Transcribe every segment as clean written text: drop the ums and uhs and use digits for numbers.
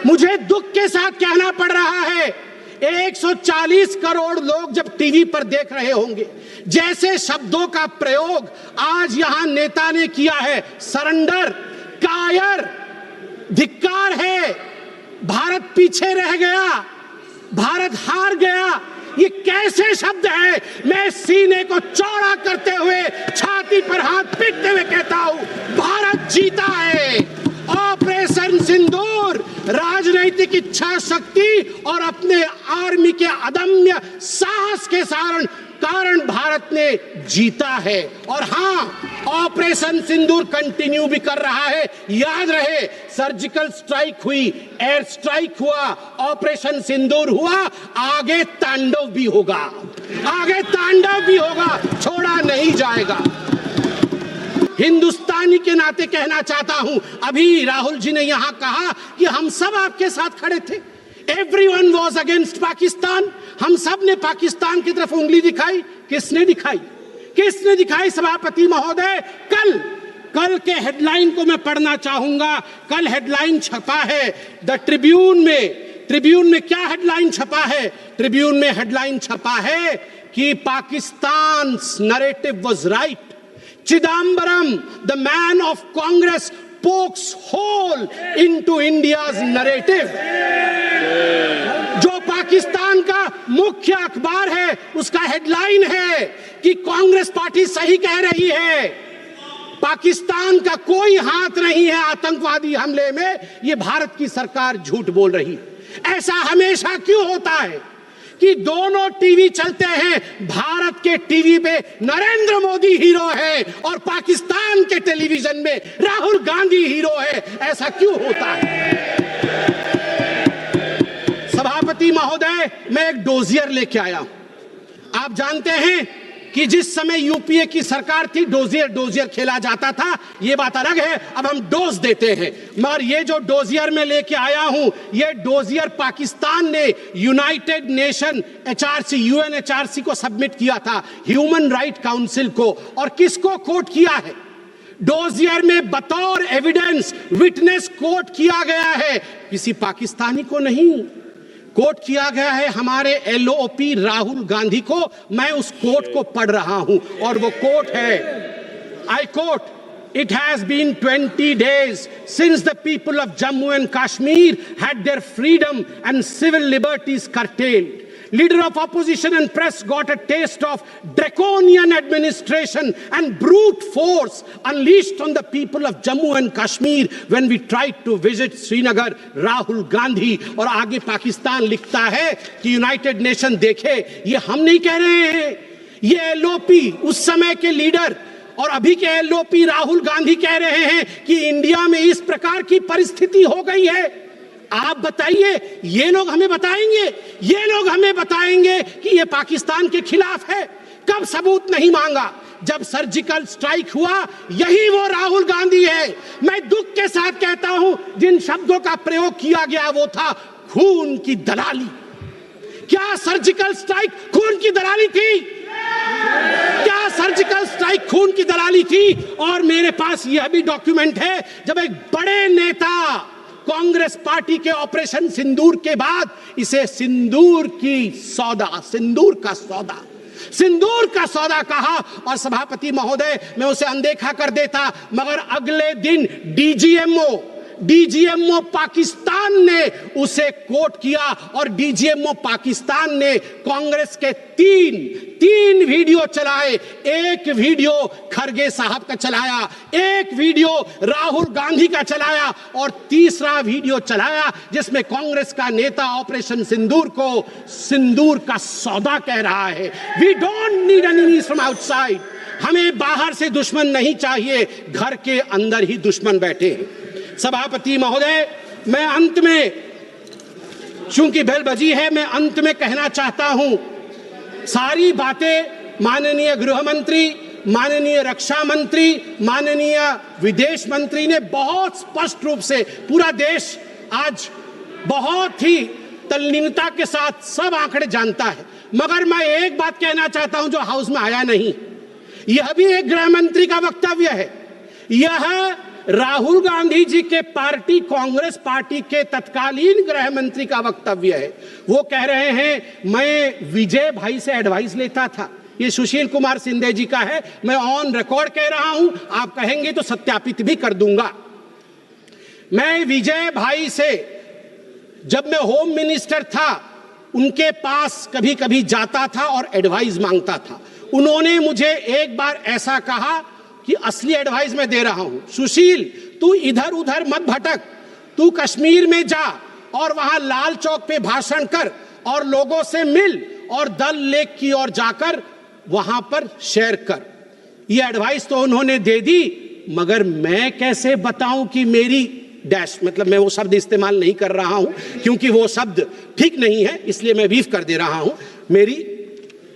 मुझे दुख के साथ कहना पड़ रहा है, 140 करोड़ लोग जब टीवी पर देख रहे होंगे, जैसे शब्दों का प्रयोग आज यहां नेता ने किया है, सरेंडर, कायर, धिक्कार है, भारत पीछे रह गया, भारत हार गया, ये कैसे शब्द है? मैं सीने को चौड़ा करते हुए, छाती पर हाथ पीटते हुए कहता हूं, भारत जीता है। ऑपरेशन सिंदूर राजनीतिक इच्छा शक्ति और अपने आर्मी के अदम्य साहस के कारण भारत ने जीता है। और हां, ऑपरेशन सिंदूर कंटिन्यू भी कर रहा है। याद रहे, सर्जिकल स्ट्राइक हुई, एयर स्ट्राइक हुआ, ऑपरेशन सिंदूर हुआ, आगे तांडव भी होगा, आगे तांडव भी होगा, छोड़ा नहीं जाएगा। हिंदुस्तानी के नाते कहना चाहता हूं, अभी राहुल जी ने यहां कहा कि हम सब आपके साथ खड़े थे, एवरीवन वाज अगेंस्ट पाकिस्तान, हम सब ने पाकिस्तान की तरफ उंगली दिखाई। किसने दिखाई? किसने दिखाई सभापति महोदय? कल के हेडलाइन को मैं पढ़ना चाहूंगा। कल हेडलाइन छपा है द ट्रिब्यून में क्या हेडलाइन छपा है? ट्रिब्यून में हेडलाइन छपा है कि Pakistan narrative was right, Chidambaram the man of Congress pokes hole into India's narrative। जो पाकिस्तान का मुख्य अखबार है, उसका हेडलाइन है कि कांग्रेस पार्टी सही कह रही है, पाकिस्तान का कोई हाथ नहीं है आतंकवादी हमले में, ये भारत की सरकार झूठ बोल रही है। ऐसा हमेशा क्यों होता है कि दोनों टीवी चलते हैं, भारत के टीवी पे नरेंद्र मोदी हीरो है और पाकिस्तान के टेलीविजन में राहुल गांधी हीरो है? ऐसा क्यों होता है? सभापति महोदय, मैं एक डोजियर लेके आया। आप जानते हैं कि जिस समय यूपीए की सरकार थी, डोजियर खेला जाता था, ये बात अलग है, अब हम डोज देते हैं। मगर ये जो डोजियर में लेके आया हूं, ये डोजियर पाकिस्तान ने यूनाइटेड नेशन यूएनएचआरसी को सबमिट किया था, ह्यूमन राइट काउंसिल को। और किसको कोट किया है? डोजियर में बतौर एविडेंस, विटनेस कोट किया गया है, किसी पाकिस्तानी को नहीं, कोट किया गया है हमारे एलओपी राहुल गांधी को। मैं उस कोट को पढ़ रहा हूं और वो कोट है, I quote, It has been 20 days since the people of Jammu and Kashmir had their freedom and civil liberties curtailed. Leader of opposition and press got a taste of draconian administration and brute force unleashed on the people of Jammu and Kashmir when we tried to visit Srinagar. Rahul Gandhi. और आगे पाकिस्तान लिखता है कि United nation देखे, ये हम नहीं कह रहे हैं, ये एलओपी उस समय के लीडर और अभी के एलओपी राहुल गांधी कह रहे हैं कि इंडिया में इस प्रकार की परिस्थिति हो गई है। आप बताइए, ये लोग हमें बताएंगे कि ये पाकिस्तान के खिलाफ है? कब सबूत नहीं मांगा? जब सर्जिकल स्ट्राइक हुआ, यही वो राहुल गांधी है। मैं दुख के साथ कहता हूं, जिन शब्दों का प्रयोग किया गया वो था खून की दलाली। क्या सर्जिकल स्ट्राइक खून की दलाली थी? क्या सर्जिकल स्ट्राइक खून की दलाली थी? और मेरे पास यह भी डॉक्यूमेंट है, जब एक बड़े नेता कांग्रेस पार्टी के ऑपरेशन सिंदूर के बाद इसे सिंदूर का सौदा कहा, और सभापति महोदय मैं उसे अनदेखा कर देता, मगर अगले दिन डीजीएमओ पाकिस्तान ने उसे कोट किया और डीजीएमओ पाकिस्तान ने कांग्रेस के तीन वीडियो चलाए। एक वीडियो खरगे साहब का चलाया, एक वीडियो राहुल गांधी का चलाया और तीसरा वीडियो चलाया जिसमें कांग्रेस का नेता ऑपरेशन सिंदूर को सिंदूर का सौदा कह रहा है। We don't need enemies from outside. हमें बाहर से दुश्मन नहीं चाहिए, घर के अंदर ही दुश्मन बैठे हैं। सभापति महोदय, मैं अंत में, चूंकि बेल बजी है, मैं अंत में कहना चाहता हूं, सारी बातें माननीय गृह मंत्री, माननीय रक्षा मंत्री, माननीय विदेश मंत्री ने बहुत स्पष्ट रूप से, पूरा देश आज बहुत ही तल्लीनता के साथ सब आंकड़े जानता है। मगर मैं एक बात कहना चाहता हूं जो हाउस में आया नहीं, यह भी एक गृह मंत्री का वक्तव्य है। यह राहुल गांधी जी के पार्टी कांग्रेस पार्टी के तत्कालीन गृह मंत्री का वक्तव्य है। वो कह रहे हैं मैं विजय भाई से एडवाइस लेता था। ये सुशील कुमार शिंदे जी का है, मैं ऑन रिकॉर्ड कह रहा हूं, आप कहेंगे तो सत्यापित भी कर दूंगा। मैं विजय भाई से जब मैं होम मिनिस्टर था उनके पास कभी कभी जाता था और एडवाइस मांगता था। उन्होंने मुझे एक बार ऐसा कहा कि असली एडवाइस मैं दे रहा हूं, सुशील तू इधर उधर मत भटक, तू कश्मीर में जा और वहां लाल चौक पे भाषण कर और लोगों से मिल और दल लेक की ओर जाकर वहां पर शेयर कर। ये एडवाइस तो उन्होंने दे दी, मगर मैं कैसे बताऊं कि मेरी डैश, मतलब मैं वो शब्द इस्तेमाल नहीं कर रहा हूं क्योंकि वो शब्द ठीक नहीं है, इसलिए मैं बीफ कर दे रहा हूं, मेरी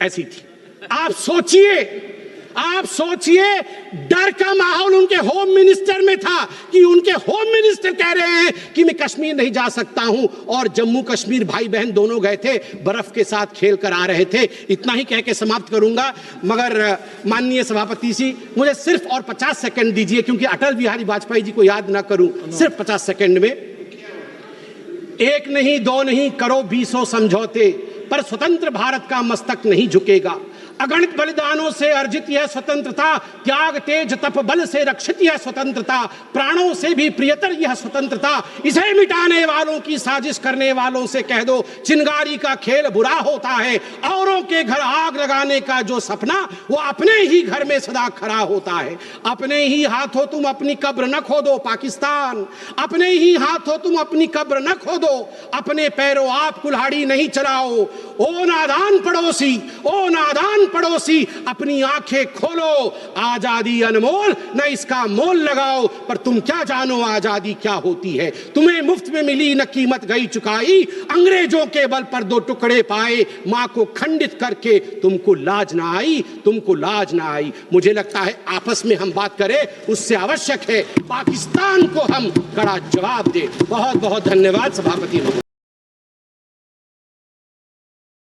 ऐसी थी। आप सोचिए डर का माहौल उनके होम मिनिस्टर में था कि उनके होम मिनिस्टर कह रहे हैं कि मैं कश्मीर नहीं जा सकता हूं, और जम्मू कश्मीर भाई बहन दोनों गए थे, बर्फ के साथ खेल कर आ रहे थे। इतना ही कह के समाप्त करूंगा, मगर माननीय सभापति जी मुझे सिर्फ और 50 सेकंड दीजिए, क्योंकि अटल बिहारी वाजपेयी जी को याद ना करूं सिर्फ 50 सेकंड में। एक नहीं दो नहीं करो 20 समझौते, पर स्वतंत्र भारत का मस्तक नहीं झुकेगा। अगणित बलिदानों से अर्जित यह स्वतंत्रता, त्याग तेज तप बल से रक्षित यह स्वतंत्रता, प्राणों से भी प्रियतर यह स्वतंत्रता। इसे मिटाने वालों की साजिश करने वालों से कह दो चिंगारी का खेल बुरा होता है। औरों के घर आग लगाने का जो सपना वो अपने ही घर में सदा खड़ा होता है। अपने ही हाथों तुम अपनी कब्र न खोदो पाकिस्तान, अपने ही हाथों तुम अपनी कब्र न खोदो, अपने पैरों आप कुल्हाड़ी नहीं चलाओ। ओ नादान पड़ोसी, ओ नादान पड़ोसी, अपनी आंखें खोलो, आजादी अनमोल न इसका मोल लगाओ। पर तुम क्या जानो आजादी क्या होती है, तुम्हें मुफ्त में मिली न कीमत गई चुकाई। अंग्रेजों के बल पर 2 टुकड़े पाए, मां को खंडित करके तुमको लाज ना आई, तुमको लाज ना आई। मुझे लगता है आपस में हम बात करें, उससे आवश्यक है पाकिस्तान को हम कड़ा जवाब दें। बहुत बहुत धन्यवाद सभापति।